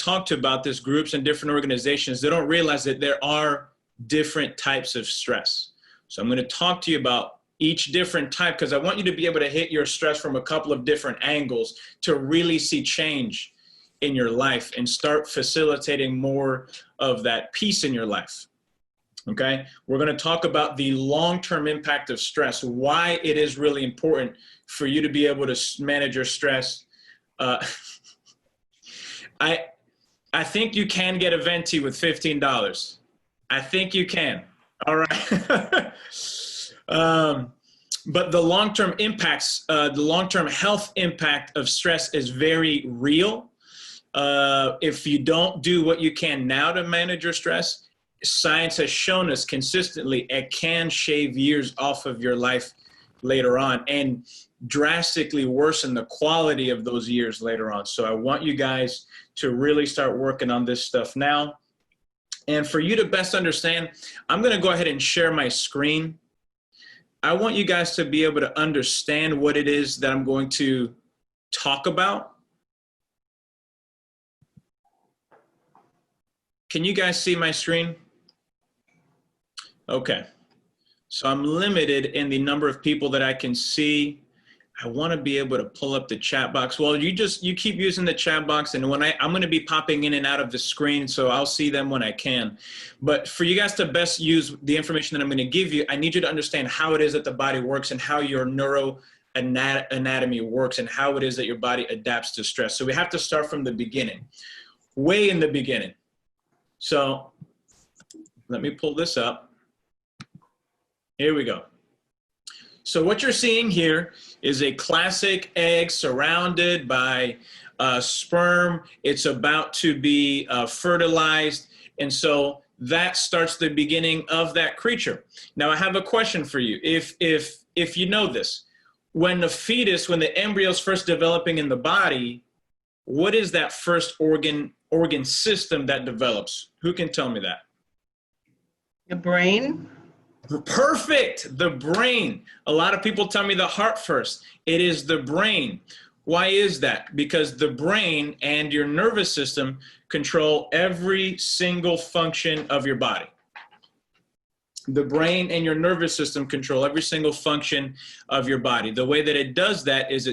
talk to about this, groups and different organizations, they don't realize that there are different types of stress. So I'm going to talk to you about each different type, because I want you to be able to hit your stress from a couple of different angles to really see change in your life and start facilitating more of that peace in your life. Okay, we're going to talk about the long-term impact of stress, why it is really important for you to be able to manage your stress. I think you can get a venti with $15. I think you can. All right. But the long-term impacts, the long-term health impact of stress is very real. If you don't do what you can now to manage your stress, science has shown us consistently it can shave years off of your life later on and drastically worsen the quality of those years later on. So I want you guys to really start working on this stuff now. And for you to best understand, I'm going to go ahead and share my screen. I want you guys to be able to understand what it is that I'm going to talk about. Can you guys see my screen? Okay. So I'm limited in the number of people that I can see. I want to be able to pull up the chat box. Well, you keep using the chat box, and when I'm going to be popping in and out of the screen, so I'll see them when I can. But for you guys to best use the information that I'm going to give you, I need you to understand how it is that the body works and how your neuroanatomy works and how it is that your body adapts to stress. So we have to start from the beginning, way in the beginning. So let me pull this up. Here we go. So what you're seeing here is a classic egg surrounded by sperm. It's about to be fertilized. And so that starts the beginning of that creature. Now I have a question for you. If you know this, when the fetus, when the embryo is first developing in the body, what is that first organ system that develops? Who can tell me that? The brain. Perfect, the brain. A lot of people tell me the heart first. It is the brain. Why is that? Because the brain and your nervous system control every single function of your body. The brain and your nervous system control every single function of your body. The way that it does that is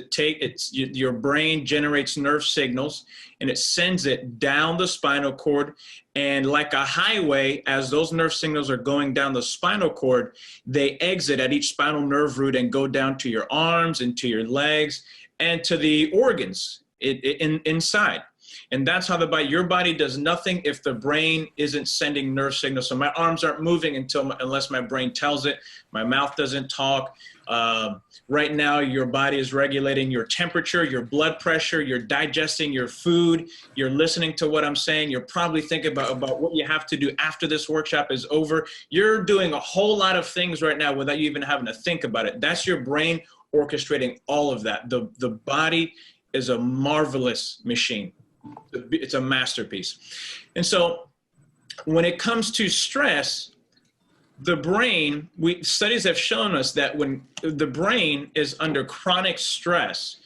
your brain generates nerve signals and it sends it down the spinal cord. And like a highway, as those nerve signals are going down the spinal cord, they exit at each spinal nerve root and go down to your arms and to your legs and to the organs inside. And that's how your body does nothing if the brain isn't sending nerve signals. So my arms aren't moving unless my brain tells it. My mouth doesn't talk. Right now, your body is regulating your temperature, your blood pressure, you're digesting your food, you're listening to what I'm saying, you're probably thinking about what you have to do after this workshop is over. You're doing a whole lot of things right now without you even having to think about it. That's your brain orchestrating all of that. The body is a marvelous machine. It's a masterpiece. And so when it comes to stress, the brain, studies have shown us that when the brain is under chronic stress,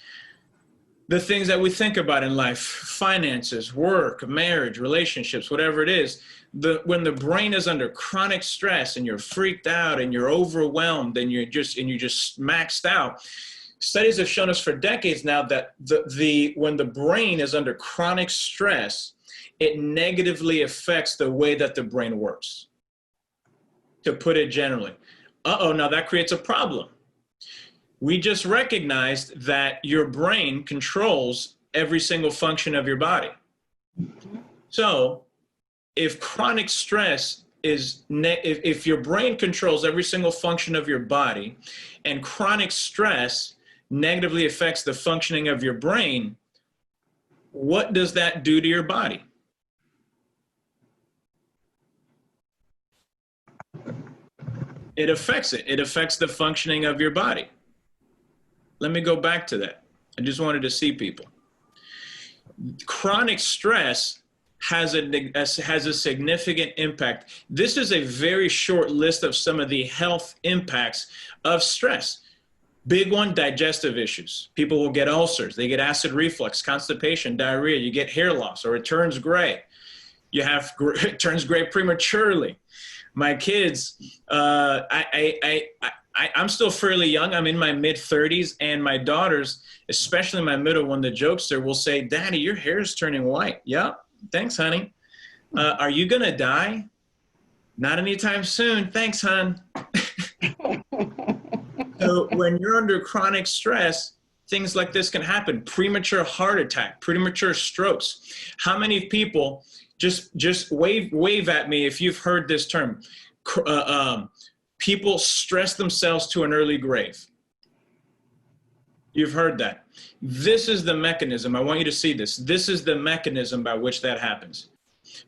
the things that we think about in life, finances, work, marriage, relationships, whatever it is, when the brain is under chronic stress and you're freaked out and you're overwhelmed and you're just maxed out, studies have shown us for decades now that when the brain is under chronic stress, it negatively affects the way that the brain works. To put it generally. Now that creates a problem. We just recognized that your brain controls every single function of your body. So if chronic stress if your brain controls every single function of your body and chronic stress negatively affects the functioning of your brain, what does that do to your body? It affects it. It affects the functioning of your body. Let me go back to that. I just wanted to see people. Chronic stress has a significant impact. This is a very short list of some of the health impacts of stress. Big one, digestive issues. People will get ulcers. They get acid reflux, constipation, diarrhea. You get hair loss, or it turns gray. It turns gray prematurely. My kids, I'm still fairly young. I'm in my mid 30s, and my daughters, especially my middle one, the jokester, will say, "Daddy, your hair is turning white." "Yeah, thanks, honey." "Are you gonna die?" "Not anytime soon. Thanks, hon." So when you're under chronic stress, things like this can happen. Premature heart attack, premature strokes. How many people, just wave at me if you've heard this term, people stress themselves to an early grave. You've heard that. This is the mechanism. I want you to see this. This is the mechanism by which that happens.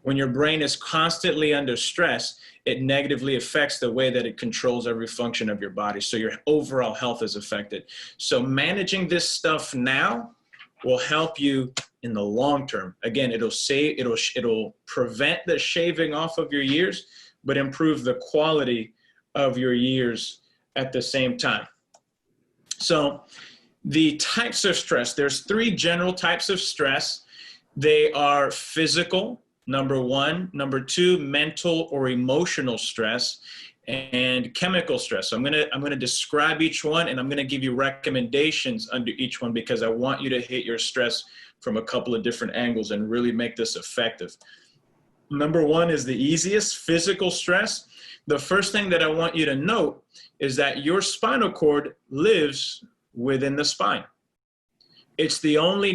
When your brain is constantly under stress, it negatively affects the way that it controls every function of your body. So your overall health is affected. So managing this stuff now will help you in the long term. Again, it'll prevent the shaving off of your years, but improve the quality of your years at the same time. So the types of stress, there's 3 general types of stress. They are physical, number 1. Number 2, mental or emotional stress, and chemical stress. So I'm gonna describe each one, and I'm gonna give you recommendations under each one, because I want you to hit your stress from a couple of different angles and really make this effective. Number 1 is the easiest, physical stress. The first thing that I want you to note is that your spinal cord lives within the spine. It's the only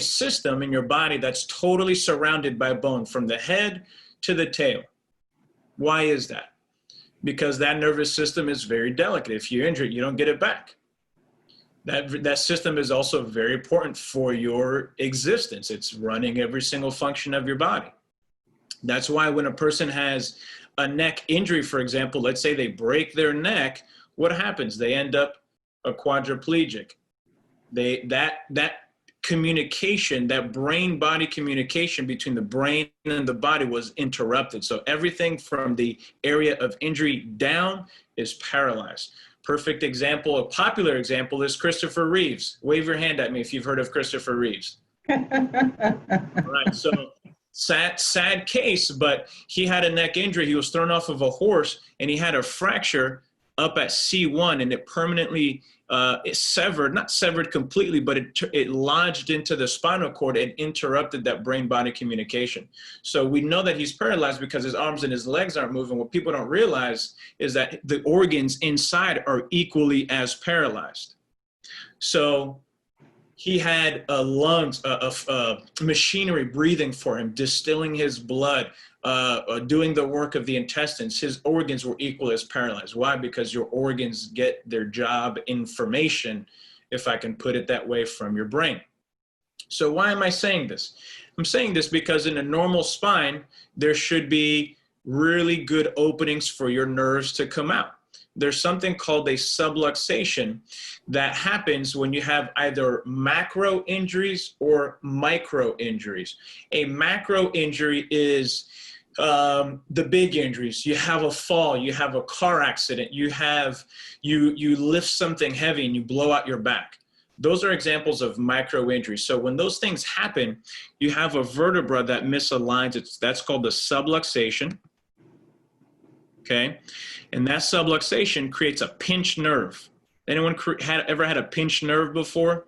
system in your body that's totally surrounded by bone from the head to the tail. Why is that? Because that nervous system is very delicate. If you injure it, you don't get it back. That system is also very important for your existence. It's running every single function of your body. That's why when a person has a neck injury, for example, let's say they break their neck, what happens? They end up a quadriplegic. That communication, that brain-body communication between the brain and the body was interrupted. So everything from the area of injury down is paralyzed. Perfect example, a popular example is Christopher Reeves. Wave your hand at me if you've heard of Christopher Reeves. All right, so sad case, but he had a neck injury. He was thrown off of a horse, and he had a fracture up at C1, and it permanently it severed, not severed completely, but it lodged into the spinal cord and interrupted that brain-body communication. So we know that he's paralyzed because his arms and his legs aren't moving. What people don't realize is that the organs inside are equally as paralyzed. So he had lungs, machinery breathing for him, distilling his blood, doing the work of the intestines. His organs were equally as paralyzed. Why? Because your organs get their job information, if I can put it that way, from your brain. So why am I saying this? I'm saying this because in a normal spine, there should be really good openings for your nerves to come out. There's something called a subluxation that happens when you have either macro injuries or micro injuries. A macro injury is the big injuries. You have a fall, you have a car accident, you lift something heavy and you blow out your back. Those are examples of micro injuries. So when those things happen, you have a vertebra that misaligns. That's called the subluxation. Okay, and that subluxation creates a pinched nerve. Anyone ever had a pinched nerve before?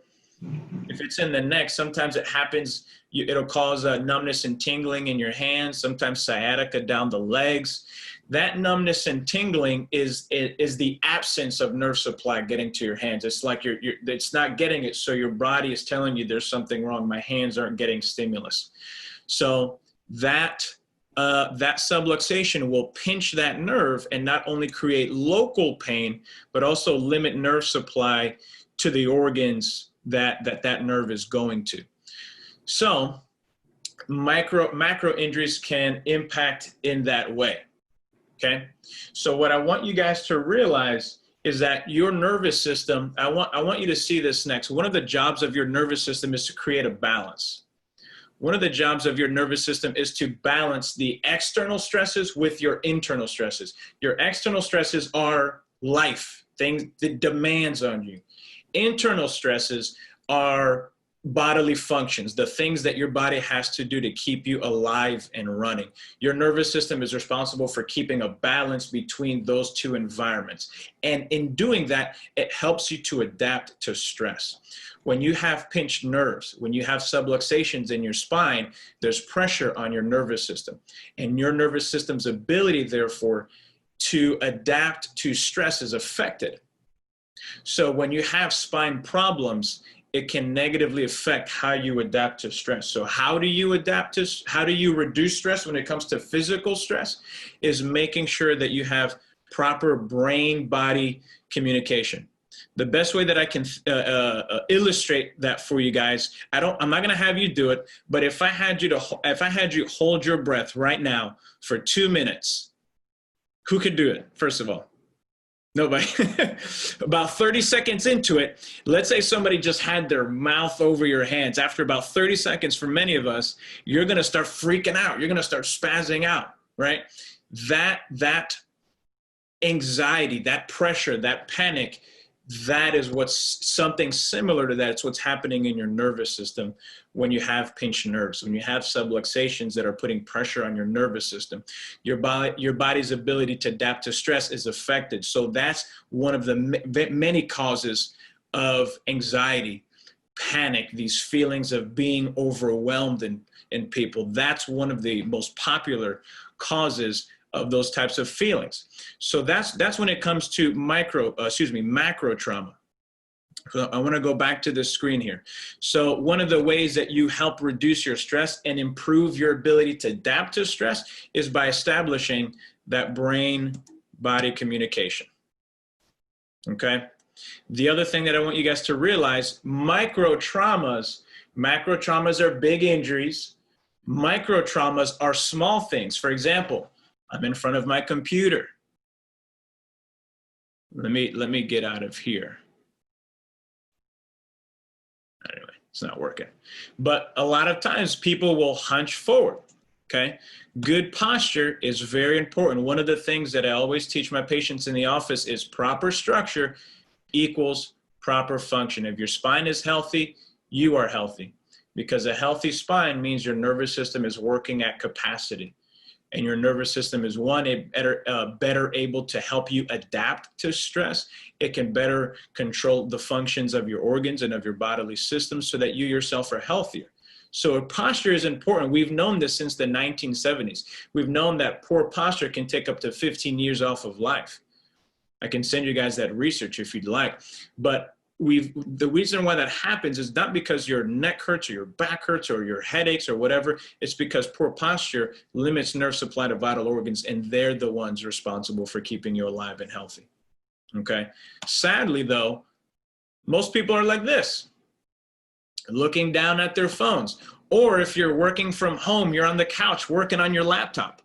If it's in the neck, sometimes it happens, it'll cause numbness and tingling in your hands, sometimes sciatica down the legs. That numbness and tingling is the absence of nerve supply getting to your hands. It's like it's not getting it, so your body is telling you there's something wrong. My hands aren't getting stimulus. So that subluxation will pinch that nerve and not only create local pain, but also limit nerve supply to the organs that nerve is going to. So macro injuries can impact in that way. Okay. So what I want you guys to realize is that your nervous system, I want you to see this next. One of the jobs of your nervous system is to create a balance. One of the jobs of your nervous system is to balance the external stresses with your internal stresses. Your external stresses are life, things, the demands on you. Internal stresses are bodily functions, the things that your body has to do to keep you alive and running. Your nervous system is responsible for keeping a balance between those two environments. And in doing that, it helps you to adapt to stress. When you have pinched nerves, when you have subluxations in your spine, there's pressure on your nervous system. And your nervous system's ability, therefore, to adapt to stress is affected. So when you have spine problems, it can negatively affect how you adapt to stress. So how do you reduce stress when it comes to physical stress? Is making sure that you have proper brain-body communication. The best way that I can illustrate that for you guys, I'm not gonna have you do it, but if I had you hold your breath right now for 2 minutes, who could do it, first of all? Nobody. About 30 seconds into it, let's say somebody just had their mouth over your hands. After about 30 seconds, for many of us, you're going to start freaking out. You're going to start spazzing out, right? That anxiety, that pressure, that panic, that is what's something similar to that. It's what's happening in your nervous system when you have pinched nerves, when you have subluxations that are putting pressure on your nervous system. Your body's ability to adapt to stress is affected. So that's one of the many causes of anxiety, panic, these feelings of being overwhelmed in people. That's one of the most popular causes of those types of feelings. So that's when it comes to macro trauma. So I want to go back to the screen here. So one of the ways that you help reduce your stress and improve your ability to adapt to stress is by establishing that brain-body communication. Okay? The other thing that I want you guys to realize, macro traumas are big injuries. Micro traumas are small things. For example, I'm in front of my computer. Let me get out of here. Anyway, it's not working. But a lot of times people will hunch forward, okay? Good posture is very important. One of the things that I always teach my patients in the office is proper structure equals proper function. If your spine is healthy, you are healthy. Because a healthy spine means your nervous system is working at capacity. And your nervous system is better able to help you adapt to stress. It can better control the functions of your organs and of your bodily systems so that you yourself are healthier. So posture is important. We've known this since the 1970s. We've known that poor posture can take up to 15 years off of life. I can send you guys that research if you'd like. But the reason why that happens is not because your neck hurts or your back hurts or your headaches or whatever. It's because poor posture limits nerve supply to vital organs, and they're the ones responsible for keeping you alive and healthy. Okay. Sadly, though, most people are like this, looking down at their phones. Or if you're working from home, you're on the couch working on your laptop,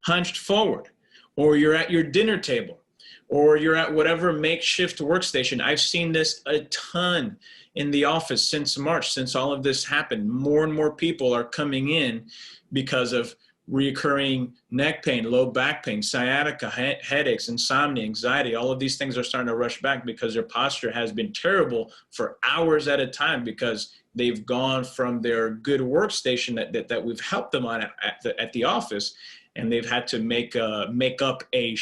hunched forward, or you're at your dinner table, or you're at whatever makeshift workstation. I've seen this a ton in the office since March, since all of this happened. More and more people are coming in because of recurring neck pain, low back pain, sciatica, headaches, insomnia, anxiety. All of these things are starting to rush back because their posture has been terrible for hours at a time because they've gone from their good workstation that we've helped them on at the office, and they've had to make up a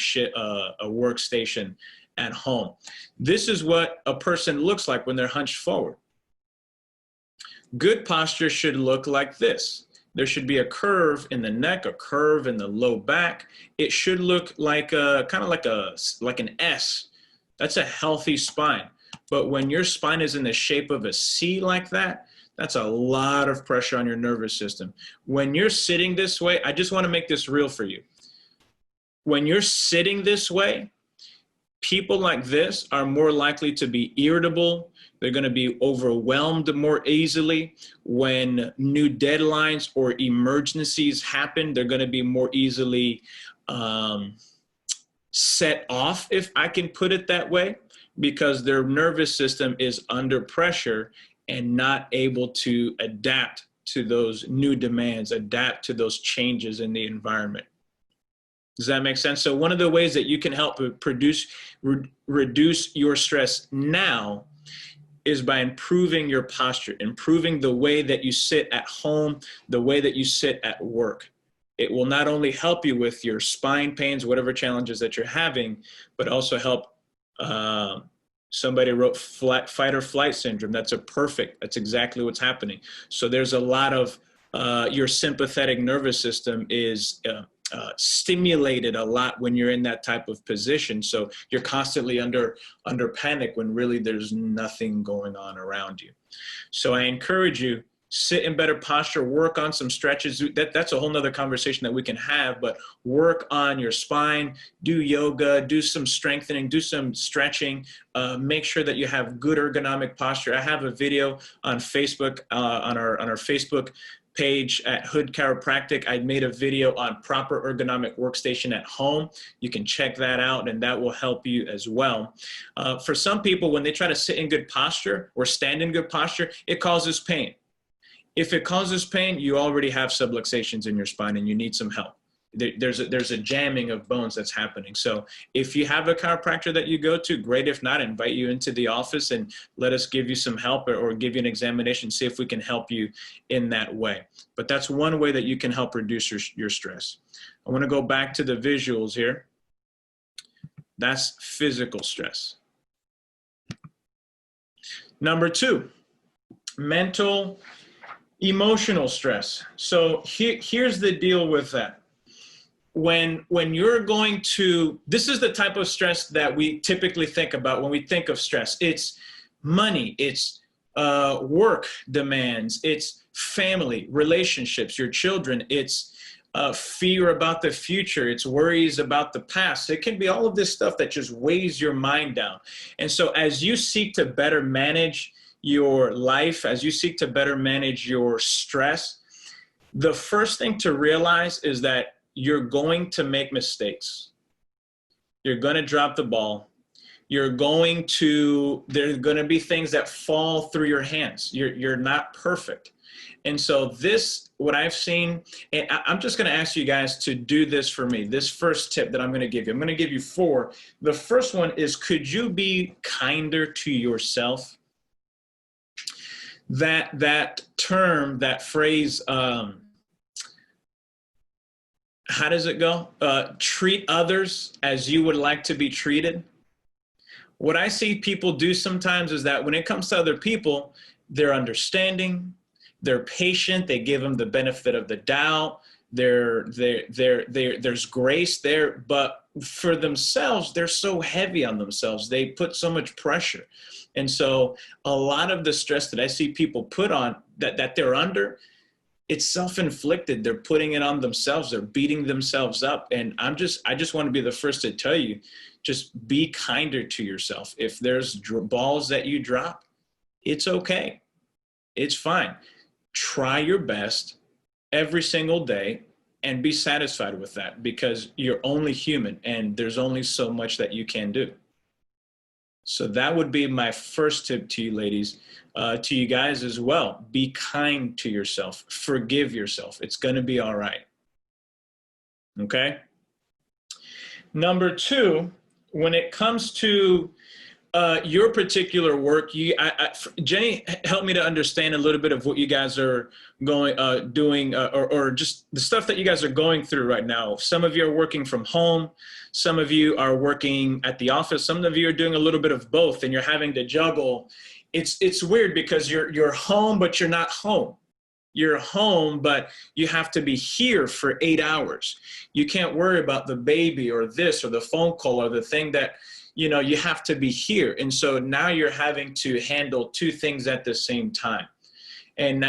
workstation at home. This is what a person looks like when they're hunched forward. Good posture should look like this. There should be a curve in the neck, a curve in the low back. It should look like kind of like an S. That's a healthy spine. But when your spine is in the shape of a C like that, that's a lot of pressure on your nervous system. When you're sitting this way, I just want to make this real for you. When you're sitting this way, people like this are more likely to be irritable. They're going to be overwhelmed more easily. When new deadlines or emergencies happen, they're going to be more easily set off, if I can put it that way, because their nervous system is under pressure and not able to adapt to those new demands, adapt to those changes in the environment. Does that make sense? So one of the ways that you can help reduce your stress now is by improving your posture, improving the way that you sit at home, the way that you sit at work. It will not only help you with your spine pains, whatever challenges that you're having, but also help. Somebody wrote fight or flight syndrome. That's exactly what's happening. So there's a lot of your sympathetic nervous system is stimulated a lot when you're in that type of position. So you're constantly under panic when really there's nothing going on around you. So I encourage you, sit in better posture, work on some stretches. That's a whole nother conversation that we can have, but work on your spine, do yoga, do some strengthening, do some stretching, make sure that you have good ergonomic posture. I have a video on Facebook, on our Facebook page at Hood Chiropractic. I made a video on proper ergonomic workstation at home. You can check that out, and that will help you as well. For some people, when they try to sit in good posture or stand in good posture, it causes pain. If it causes pain, you already have subluxations in your spine and you need some help. There's a jamming of bones that's happening. So if you have a chiropractor that you go to, great. If not, invite you into the office and let us give you some help or give you an examination, see if we can help you in that way. But that's one way that you can help reduce your stress. I want to go back to the visuals here. That's physical stress. Number 2, mental, emotional stress. So here's the deal with that. When you're going to, this is the type of stress that we typically think about when we think of stress. It's money, it's work demands, it's family, relationships, your children, it's fear about the future, it's worries about the past. It can be all of this stuff that just weighs your mind down. And so as you seek to better manage your life, as you seek to better manage your stress, the first thing to realize is that you're going to make mistakes. You're going to drop the ball. There's going to be things that fall through your hands. You're not perfect. And so what I've seen, and I'm just going to ask you guys to do this for me. This first tip that I'm going to give you, I'm going to give you 4. The first one is, could you be kinder to yourself? That term, that phrase, how does it go? Treat others as you would like to be treated. What I see people do sometimes is that when it comes to other people, they're understanding, they're patient, they give them the benefit of the doubt, there's grace there, but for themselves, they're so heavy on themselves. They put so much pressure. And so a lot of the stress that I see people put on, that they're under, it's self-inflicted. They're putting it on themselves. They're beating themselves up. And I just want to be the first to tell you, just be kinder to yourself. If there's balls that you drop, it's okay. It's fine. Try your best every single day and be satisfied with that, because you're only human and there's only so much that you can do. So that would be my first tip to you ladies, to you guys as well. Be kind to yourself. Forgive yourself. It's going to be all right. Okay? Number 2, when it comes to your particular work, Jenny helped me to understand a little bit of what you guys are doing, or just the stuff that you guys are going through right now. Some of you are working from home. Some of you are working at the office. Some of you are doing a little bit of both, and you're having to juggle. It's weird because you're home, but you're not home. You're home, but you have to be here for 8 hours. You can't worry about the baby or this or the phone call or the thing that, you have to be here. And so now you're having to handle 2 things at the same time. And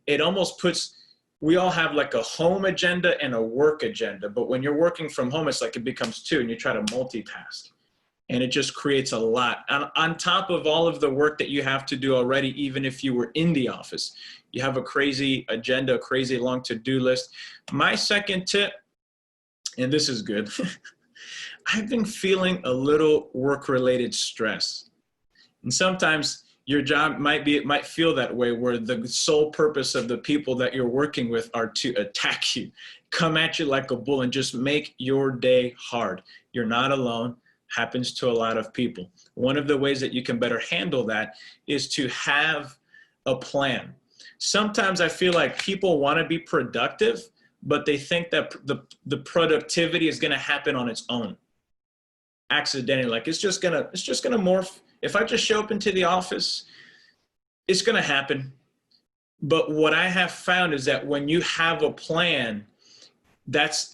it almost puts, we all have like a home agenda and a work agenda, but when you're working from home, it's like it becomes 2 and you try to multitask. And it just creates a lot. On top of all of the work that you have to do already, even if you were in the office, you have a crazy agenda, a crazy long to-do list. My second tip, and this is good, I've been feeling a little work-related stress. And sometimes your job might feel that way, where the sole purpose of the people that you're working with are to attack you, come at you like a bull and just make your day hard. You're not alone. Happens to a lot of people. One of the ways that you can better handle that is to have a plan. Sometimes I feel like people want to be productive, but they think that the productivity is going to happen on its own, accidentally. Like it's just gonna morph. If I just show up into the office, it's going to happen. But what I have found is that when you have a plan,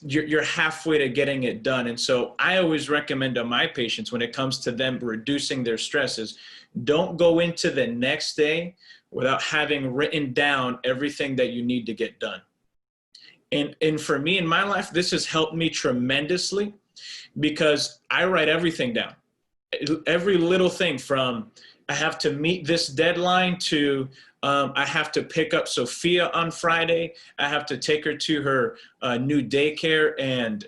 you're halfway to getting it done. And so I always recommend to my patients, when it comes to them reducing their stresses, don't go into the next day without having written down everything that you need to get done. And for me in my life, this has helped me tremendously because I write everything down. Every little thing from I have to meet this deadline to I have to pick up Sophia on Friday. I have to take her to her new daycare and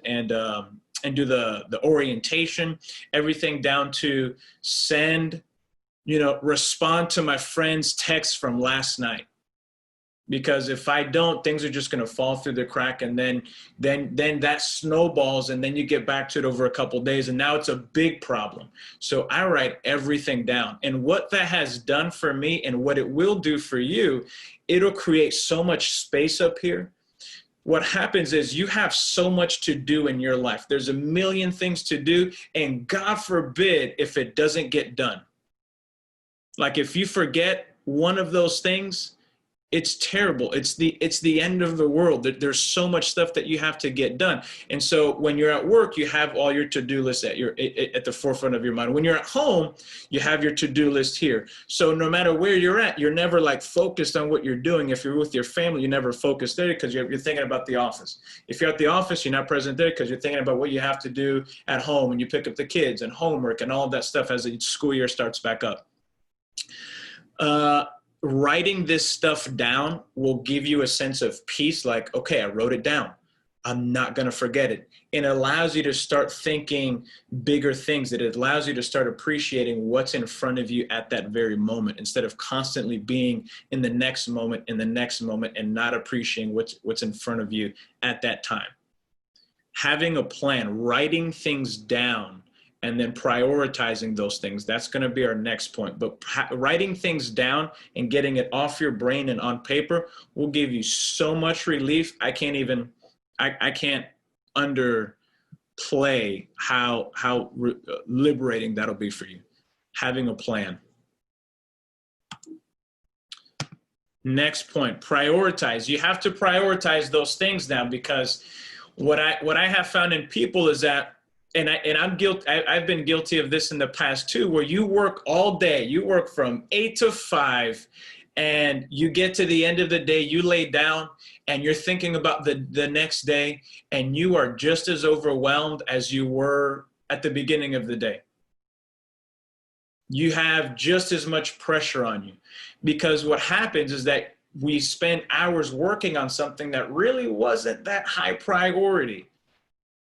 do the orientation. Everything down to respond to my friend's text from last night. Because if I don't, things are just going to fall through the crack, and then that snowballs, and then you get back to it over a couple of days, and now it's a big problem. So I write everything down. And what that has done for me and what it will do for you, it'll create so much space up here. What happens is you have so much to do in your life. There's a million things to do, and God forbid if it doesn't get done. Like if you forget one of those things, it's terrible. It's the end of the world. There's so much stuff that you have to get done. And so when you're at work, you have all your to-do lists at the forefront of your mind. When you're at home, you have your to-do list here. So no matter where you're at, you're never like focused on what you're doing. If you're with your family, you never focus there because you're thinking about the office. If you're at the office, you're not present there because you're thinking about what you have to do at home when you pick up the kids and homework and all of that stuff as the school year starts back up. Writing this stuff down will give you a sense of peace, like, okay, I wrote it down. I'm not going to forget it. It allows you to start thinking bigger things. It allows you to start appreciating what's in front of you at that very moment instead of constantly being in the next moment, and not appreciating what's in front of you at that time. Having a plan, writing things down, and then prioritizing those things. That's going to be our next point. But writing things down and getting it off your brain and on paper will give you so much relief. I can't underplay how liberating that'll be for you. Having a plan. Next point, prioritize. You have to prioritize those things now, because what I have found in people is that, and I've been guilty of this in the past too, where you work all day, you work from 8 to 5, and you get to the end of the day, you lay down and you're thinking about the next day, and you are just as overwhelmed as you were at the beginning of the day. You have just as much pressure on you, because what happens is that we spend hours working on something that really wasn't that high priority.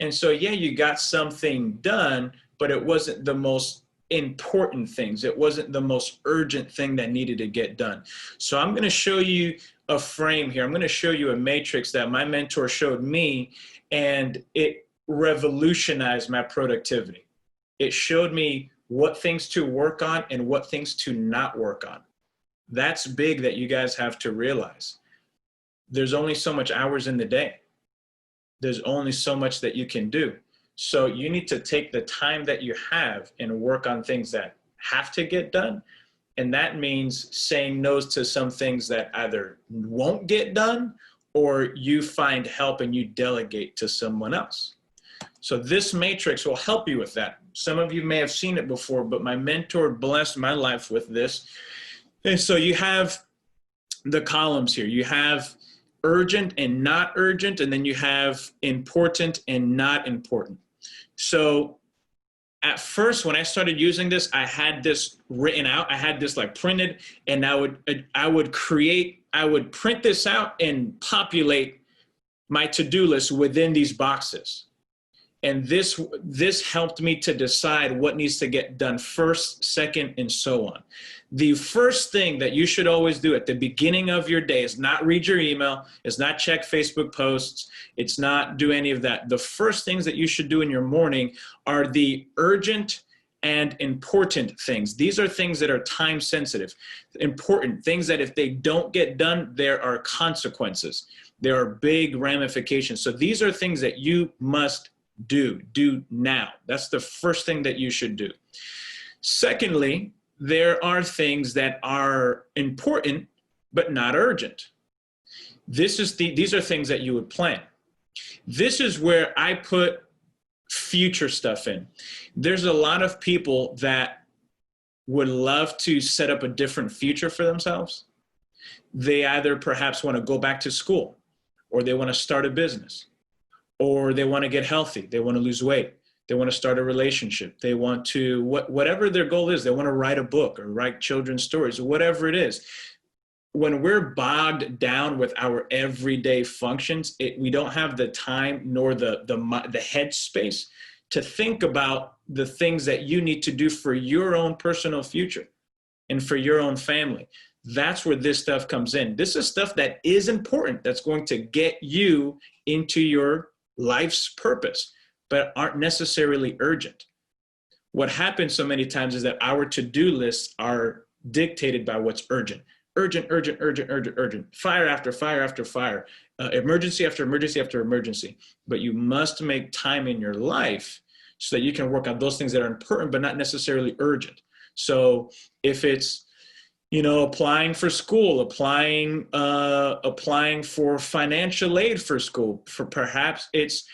And so, yeah, you got something done, but it wasn't the most important things. It wasn't the most urgent thing that needed to get done. So I'm going to show you a frame here. I'm going to show you a matrix that my mentor showed me, and it revolutionized my productivity. It showed me what things to work on and what things to not work on. That's big that you guys have to realize. There's only so much hours in the day. There's only so much that you can do. So you need to take the time that you have and work on things that have to get done. And that means saying no to some things that either won't get done, or you find help and you delegate to someone else. So this matrix will help you with that. Some of you may have seen it before, but my mentor blessed my life with this. And so you have the columns here. You have urgent and not urgent, and then you have important and not important. So at first, when I started using this, I had this written out. I had this like printed, and I would print this out and populate my to-do list within these boxes. And this helped me to decide what needs to get done first, second, and so on. The first thing that you should always do at the beginning of your day is not read your email, is not check Facebook posts, it's not do any of that. The first things that you should do in your morning are the urgent and important things. These are things that are time sensitive, important things that if they don't get done, there are consequences. There are big ramifications. So these are things that you must do now. That's the first thing that you should do. Secondly, there are things that are important but not urgent. These are things that you would plan. This is where I put future stuff in. There's a lot of people that would love to set up a different future for themselves. They either perhaps want to go back to school, or they want to start a business, or they want to get healthy, they want to lose weight, they want to start a relationship, they want to, whatever their goal is, they want to write a book or write children's stories or whatever it is. When we're bogged down with our everyday functions, we don't have the time nor the headspace to think about the things that you need to do for your own personal future and for your own family. That's where this stuff comes in. This is stuff that is important, that's going to get you into your life's purpose, but aren't necessarily urgent. What happens so many times is that our to-do lists are dictated by what's urgent. Urgent, urgent, urgent, urgent, urgent. Fire after fire after fire. Emergency after emergency after emergency. But you must make time in your life so that you can work on those things that are important but not necessarily urgent. So if it's, applying for school, applying for financial aid for school, for perhaps it's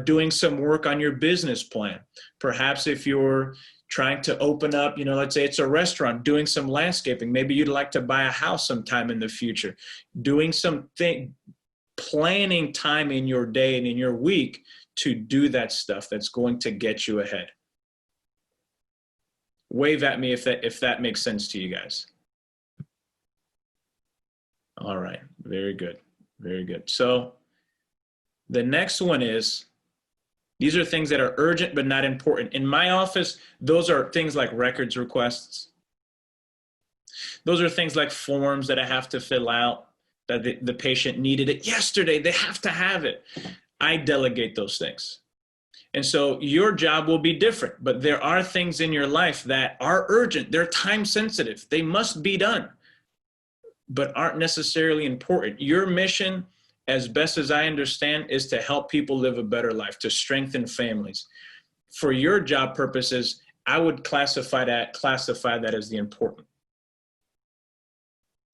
doing some work on your business plan. Perhaps if you're trying to open up, let's say it's a restaurant, doing some landscaping. Maybe you'd like to buy a house sometime in the future. Doing something, planning time in your day and in your week to do that stuff that's going to get you ahead. Wave at me if that makes sense to you guys. All right, very good, very good. So the next one is, these are things that are urgent but not important. In my office, those are things like records requests. Those are things like forms that I have to fill out, that the patient needed it yesterday. They have to have it. I delegate those things. And so your job will be different, but there are things in your life that are urgent. They're time sensitive. They must be done, but aren't necessarily important. Your mission, as best as I understand, is to help people live a better life, to strengthen families. For your job purposes, I would classify that as the important.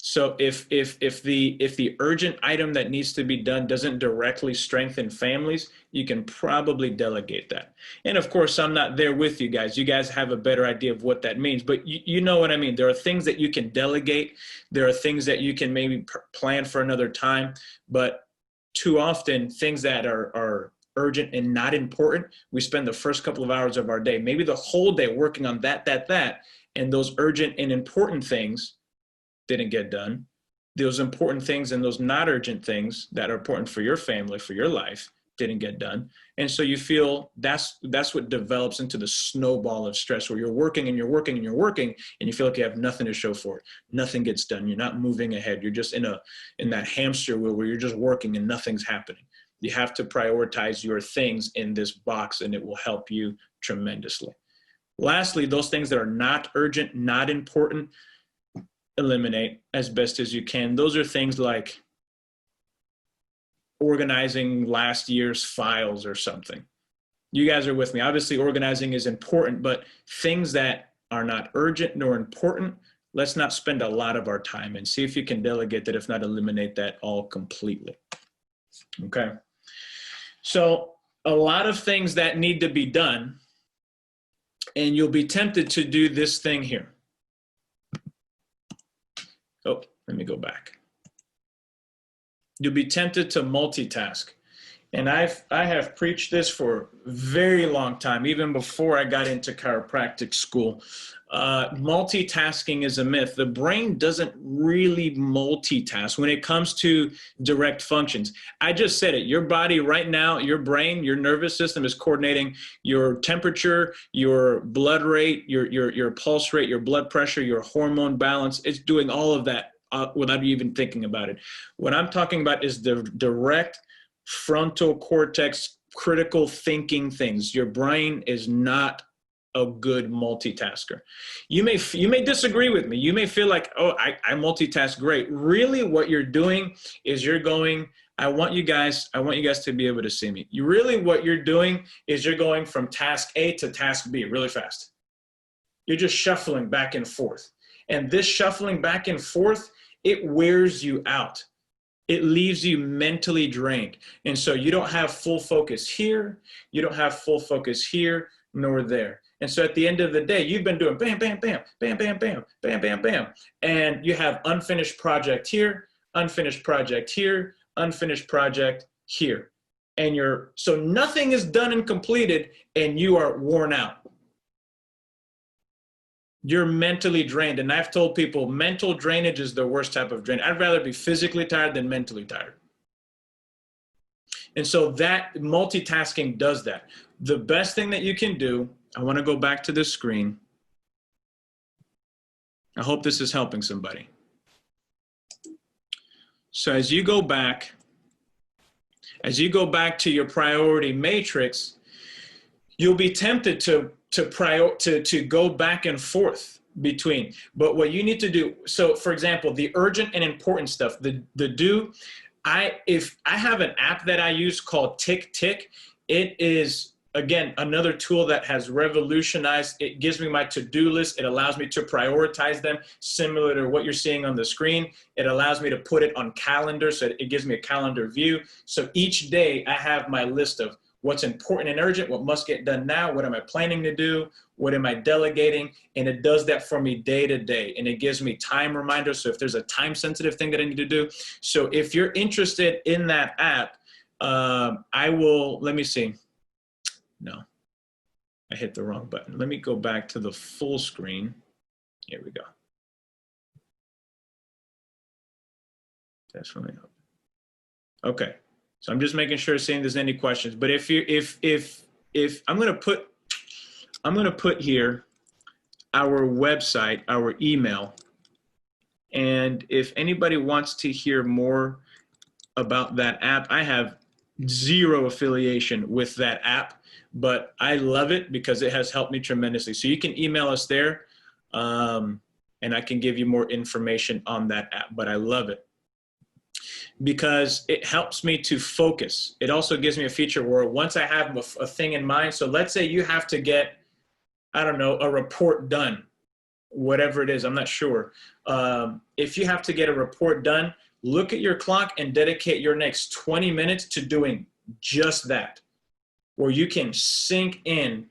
So if the urgent item that needs to be done doesn't directly strengthen families, you can probably delegate that. And of course, I'm not there with you guys. You guys have a better idea of what that means, but you know what I mean. There are things that you can delegate. There are things that you can maybe plan for another time, but too often things that are urgent and not important, we spend the first couple of hours of our day, maybe the whole day working on that, and those urgent and important things didn't get done. Those important things and those not urgent things that are important for your family, for your life, didn't get done. And so you feel that's what develops into the snowball of stress, where you're working and you're working and you're working and you feel like you have nothing to show for it. Nothing gets done. You're not moving ahead. You're just in that hamster wheel where you're just working and nothing's happening. You have to prioritize your things in this box, and it will help you tremendously. Lastly, those things that are not urgent, not important, eliminate as best as you can. Those are things like organizing last year's files or something. You guys are with me. Obviously, organizing is important, but things that are not urgent nor important, let's not spend a lot of our time and see if you can delegate that, if not eliminate that all completely. Okay. So a lot of things that need to be done, and you'll be tempted to do this thing here. Oh, let me go back. You'll be tempted to multitask. and I have preached this for a very long time, even before I got into chiropractic school. Multitasking is a myth. The brain doesn't really multitask when it comes to direct functions. I just said it. Your body right now, your brain, your nervous system is coordinating your temperature, your blood rate, your pulse rate, your blood pressure, your hormone balance. It's doing all of that without you even thinking about it. What I'm talking about is the direct frontal cortex, critical thinking things. Your brain is not a good multitasker. You may disagree with me. You may feel like, oh, I multitask great. Really, what you're doing is you're going. I want you guys to be able to see me. What you're doing is you're going from task A to task B really fast. You're just shuffling back and forth. And this shuffling back and forth, it wears you out. It leaves you mentally drained. And so you don't have full focus here. You don't have full focus here nor there. And so at the end of the day, you've been doing bam, bam, bam, bam, bam, bam, bam, bam, bam. And you have unfinished project here, unfinished project here, unfinished project here. And so nothing is done and completed, and you are worn out. You're mentally drained. And I've told people mental drainage is the worst type of drain. I'd rather be physically tired than mentally tired. And so that multitasking does that. The best thing that you can do, I want to go back to this screen. I hope this is helping somebody. So as you go back to your priority matrix, you'll be tempted to go back and forth between. But what you need to do, so for example, the urgent and important stuff, if I have an app that I use called Tick Tick, it is, again, another tool that has revolutionized. It gives me my to-do list. It allows me to prioritize them, similar to what you're seeing on the screen. It allows me to put it on calendar, so it gives me a calendar view. So each day I have my list of what's important and urgent, what must get done now, what am I planning to do, what am I delegating, and it does that for me day to day, and it gives me time reminders, so if there's a time-sensitive thing that I need to do. So if you're interested in that app, let me see. No, I hit the wrong button. Let me go back to the full screen. Here we go. That's really helpful. Okay. So I'm just making sure seeing if there's any questions. But if I'm gonna put here our website, our email, and if anybody wants to hear more about that app, I have zero affiliation with that app, but I love it because it has helped me tremendously. So you can email us there, and I can give you more information on that app, but I love it because it helps me to focus. It also gives me a feature where once I have a thing in mind, so let's say you have to get, I don't know, a report done, whatever it is, I'm not sure. If you have to get a report done, look at your clock and dedicate your next 20 minutes to doing just that, where you can sink in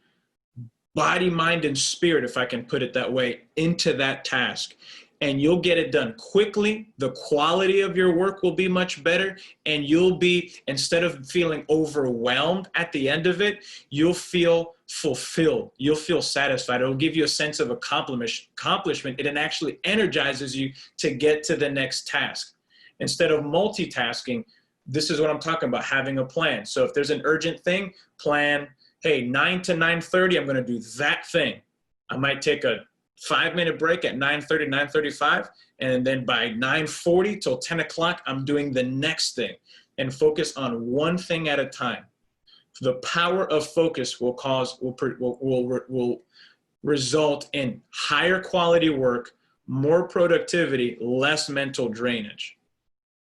body, mind, and spirit, if I can put it that way, into that task. And you'll get it done quickly. The quality of your work will be much better. And you'll be, instead of feeling overwhelmed at the end of it, you'll feel fulfilled. You'll feel satisfied. It'll give you a sense of accomplishment. It actually energizes you to get to the next task. Instead of multitasking, this is what I'm talking about, having a plan. So if there's an urgent thing, plan, hey, 9 to 9:30, I'm going to do that thing. I might take a 5-minute break at 9:30, 9:35, and then by 9:40 till 10 o'clock, I'm doing the next thing, and focus on one thing at a time. The power of focus will result in higher quality work, more productivity, less mental drainage,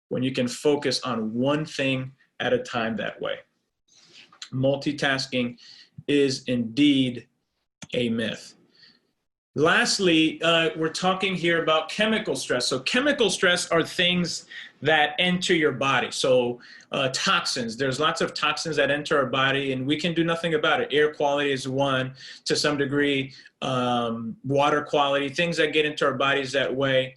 when you can focus on one thing at a time that way. Multitasking is indeed a myth. Lastly, we're talking here about chemical stress. So chemical stress are things that enter your body. So toxins, there's lots of toxins that enter our body and we can do nothing about it. Air quality is one to some degree, water quality, things that get into our bodies that way.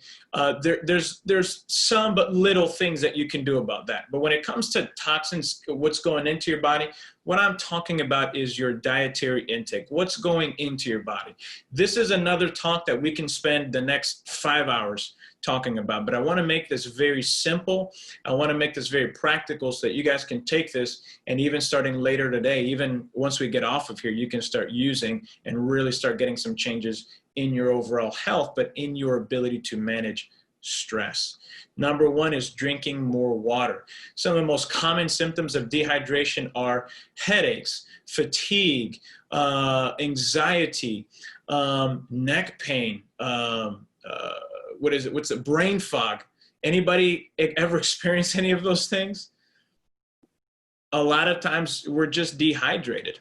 There's some but little things that you can do about that. But when it comes to toxins, what's going into your body, what I'm talking about is your dietary intake, what's going into your body. This is another talk that we can spend the next 5 hours talking about, but I want to make this very simple. I want to make this very practical so that you guys can take this, and even starting later today, even once we get off of here, you can start using and really start getting some changes in your overall health, but in your ability to manage stress. Number one is drinking more water. Some of the most common symptoms of dehydration are headaches, fatigue, anxiety, neck pain, what's it, brain fog. Anybody ever experience any of those things? A lot of times we're just dehydrated.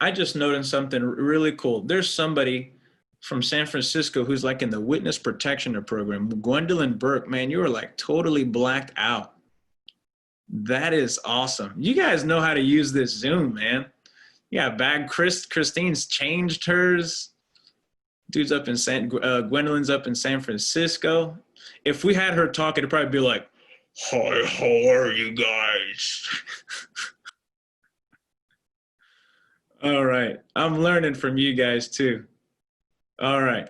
I just noticed something really cool. There's somebody from San Francisco who's like in the witness protection program. Gwendolyn Burke, man, you are like totally blacked out. That is awesome. You guys know how to use this Zoom, man. Yeah, Christine's changed hers. Dude's up in Gwendolyn's up in San Francisco. If we had her talk, it'd probably be like, "Hi, how are you guys?" All right, I'm learning from you guys too. All right.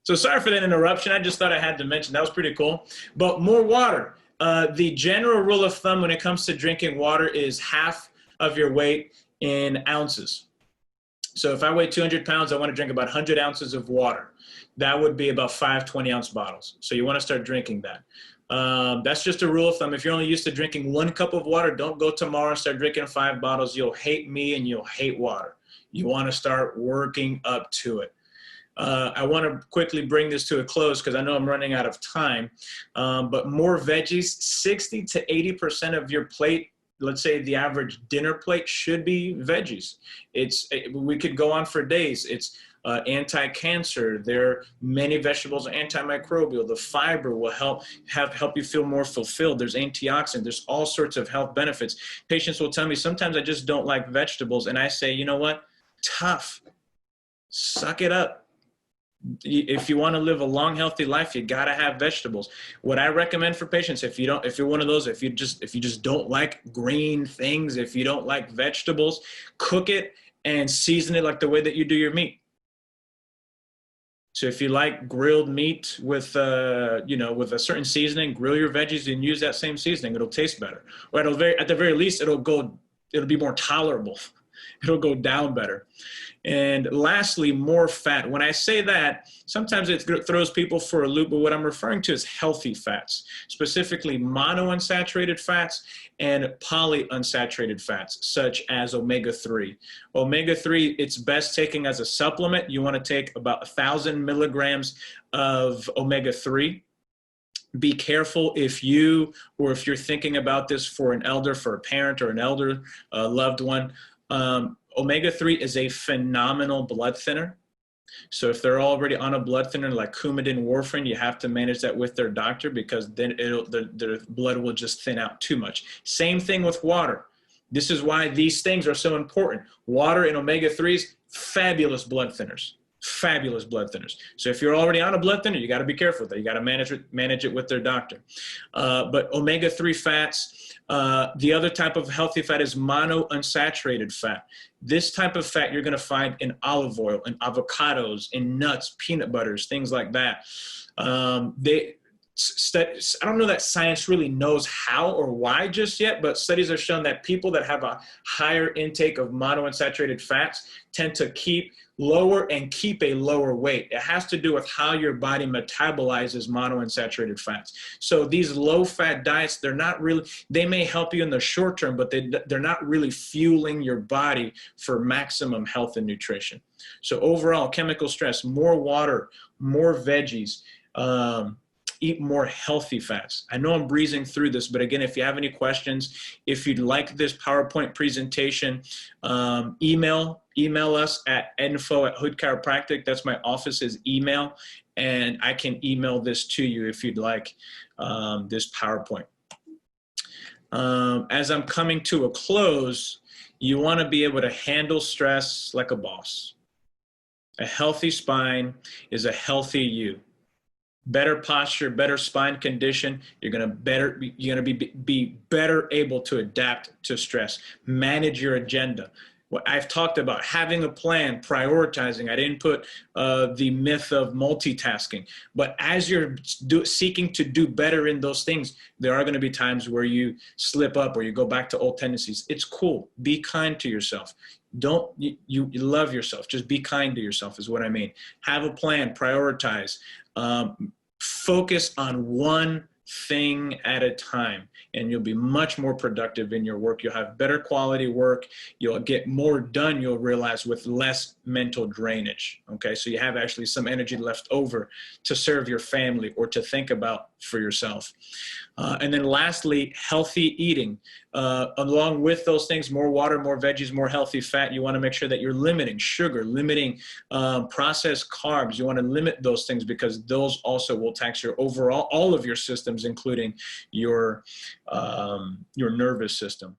So sorry for that interruption. I just thought I had to mention that was pretty cool. But more water. The general rule of thumb when it comes to drinking water is half of your weight in ounces. So if I weigh 200 pounds, I want to drink about 100 ounces of water. That would be about 5 20-ounce bottles. So you want to start drinking that. That's just a rule of thumb. If you're only used to drinking 1 cup of water, don't go tomorrow and start drinking 5 bottles. You'll hate me and you'll hate water. You want to start working up to it. I want to quickly bring this to a close because I know I'm running out of time. But more veggies, 60 to 80% of your plate, let's say the average dinner plate, should be veggies. We could go on for days. It's anti-cancer. There are many vegetables are antimicrobial. The fiber will help you feel more fulfilled. There's antioxidants. There's all sorts of health benefits. Patients will tell me, sometimes I just don't like vegetables. And I say, you know what? Tough. Suck it up. If you want to live a long, healthy life, you got to have vegetables. What I recommend for patients, if you're one of those, if you just don't like green things, if you don't like vegetables, cook it and season it like the way that you do your meat. So if you like grilled meat with a certain seasoning, grill your veggies and use that same seasoning. It'll taste better. Or at the very least, it'll be more tolerable. It'll go down better. And lastly, more fat. When I say that, sometimes it throws people for a loop, but what I'm referring to is healthy fats, specifically monounsaturated fats and polyunsaturated fats, such as omega-3. Omega-3, it's best taking as a supplement. You want to take about 1,000 milligrams of omega-3. Be careful if you're thinking about this for an elder, for a parent or an elder loved one. Omega-3 is a phenomenal blood thinner. So if they're already on a blood thinner like Coumadin, warfarin, you have to manage that with their doctor because then their blood will just thin out too much. Same thing with water. This is why these things are so important. Water and omega-3s, fabulous blood thinners. Fabulous blood thinners. So if you're already on a blood thinner, you got to be careful with that. You got to manage it with their doctor. But omega-3 fats, the other type of healthy fat is monounsaturated fat. This type of fat you're going to find in olive oil, in avocados, in nuts, peanut butters, things like that. I don't know that science really knows how or why just yet, but studies have shown that people that have a higher intake of monounsaturated fats tend to keep a lower weight. It has to do with how your body metabolizes monounsaturated fats. So these low-fat diets, they may help you in the short term, but they're not really fueling your body for maximum health and nutrition. So overall, chemical stress, more water, more veggies, eat more healthy fats. I know I'm breezing through this, but again, if you have any questions, if you'd like this PowerPoint presentation, email us at info@hoodchiropractic. That's my office's email, and I can email this to you if you'd like this PowerPoint. As I'm coming to a close, you want to be able to handle stress like a boss. A healthy spine is a healthy you. Better posture, better spine condition, you're gonna be better able to adapt to stress. Manage your agenda. What I've talked about, having a plan, prioritizing. I didn't put the myth of multitasking, but as you're seeking to do better in those things, there are going to be times where you slip up or you go back to old tendencies. It's cool. Be kind to yourself. You love yourself. Just be kind to yourself is what I mean. Have a plan, prioritize, focus on one thing at a time, and you'll be much more productive in your work. You'll have better quality work. You'll get more done, you'll realize, with less mental drainage. Okay, so you have actually some energy left over to serve your family or to think about for yourself. And then lastly, healthy eating. Along with those things, more water, more veggies, more healthy fat. You want to make sure that you're limiting sugar, limiting processed carbs. You want to limit those things because those also will tax your overall, all of your systems, including your nervous system.